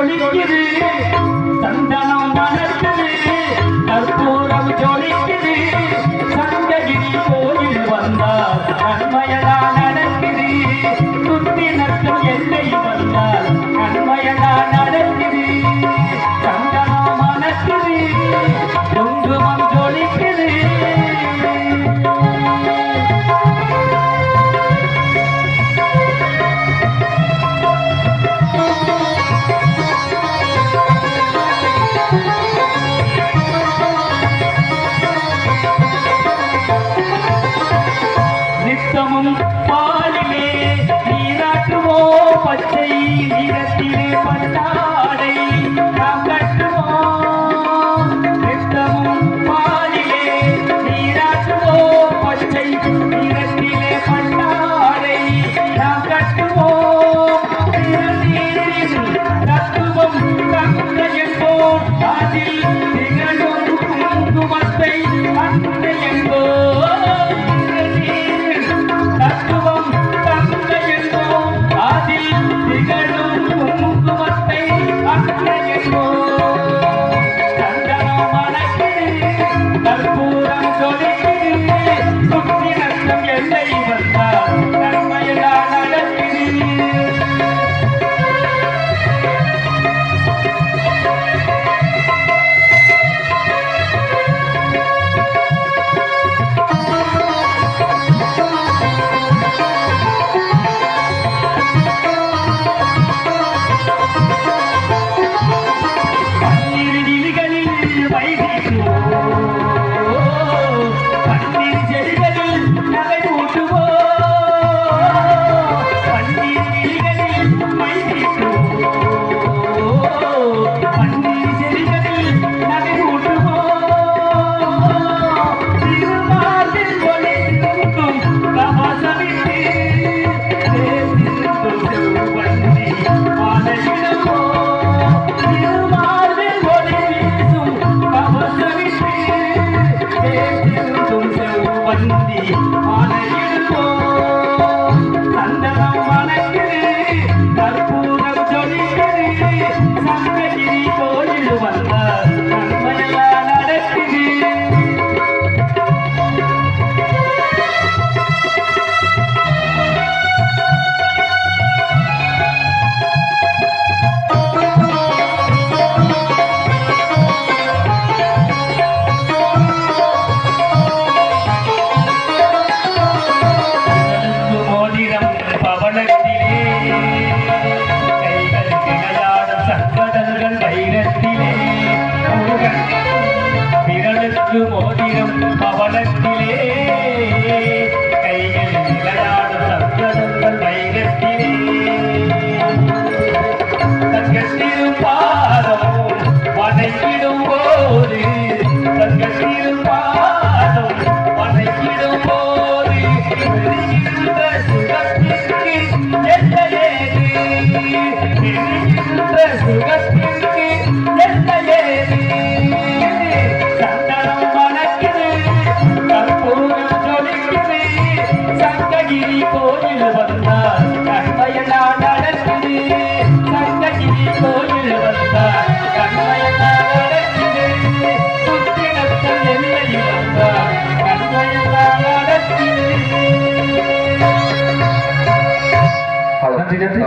ஜொலிக்குது, சந்தனம் மணக்குது, கற்பூரம் ஜொலிக்குது. சங்ககிரி கோயில் வந்தால் நன்மையடா நடக்குது. சுத்தி நட்டம் எல்லை வந்தால் நன்மையடா நடக்குது. சந்தனம் மணக்குது, குங்குமம் ஜொலிக்குது. நித்தமும் பாலிலே நீராட்டுவோ, பச்சை நிறத்திலே பட்டாடை நாம் கட்டுவோம். நித்தமும் பாலிலே நீராட்டுவோ, பச்சை நிறத்திலே பட்டாடை நாம் கட்டுவோம். தத்துவம் தந்தையென்போம், அதில் திகழும் குங்குமத்தை அன்னையென்போம். தத்துவம் தந்தையென்போம், அதில் திகழும் குங்குமத்தை அன்னையென்போம். சந்தனம் மணக்குது, கற்பூரம் ஜொலிக்குது. சுற்றி நட்டம் எல்லை வந்தால் நன்மையடா நடக்குது. பன்னீர் செடிகளில் நகை ஊட்டுவோ, பன்னீர் கிளிகளில் மை தீட்டுவோ. பன்னீர் செடிகளில் நகை ஊட்டுவோ, திருமாலில் ஒளி திருந்தும் கவசமிட்டு திருந்தும் செவ்வந்தி மாலையிடுவோ. திருமாலில் ஒளி வீசும் கவசமிட்டு திருந்தும் செவ்வந்தி மாலையிடுவோம். சந்தனம் மணக்குது, கற்பூரம் ஜொலிக்குது. சங்ககிரி கோயில் வந்தால் நன்மையெல்லாம் நடக்குது. மோதிரம் பவனத்திலே, கைகள் விளையாடும் சங்கடங்கள் வைரத்திலே. முருகன் விரலுக்கு மோதிரம் பவனத்திலே, கைகள் விளையாடும் சங்கடங்கள் வைரத்திலே. தங்கத்திலும் பாதம் வணங்கிடும் போது, தங்கத்திலும் பாதம் வணங்கிடும் போது பெறுகின்ற சுகத்திற்கு எல்லையேது. பெறுகின்ற சுகத்திற்கு எல்லையேது. சந்தனம் மணக்குது, கற்பூரம் ஜொலிக்குது. சங்ககிரி கோயில் வந்தால் நன்மையெல்லாம் நடக்குது. சங்ககிரி கோயில் வந்தால் நன்மையெல்லாம் நடக்குது. சுத்தி நட்டம் எல்லை வந்தால் நன்மையெல்லாம் நடக்குது. நன்றி நன்றி.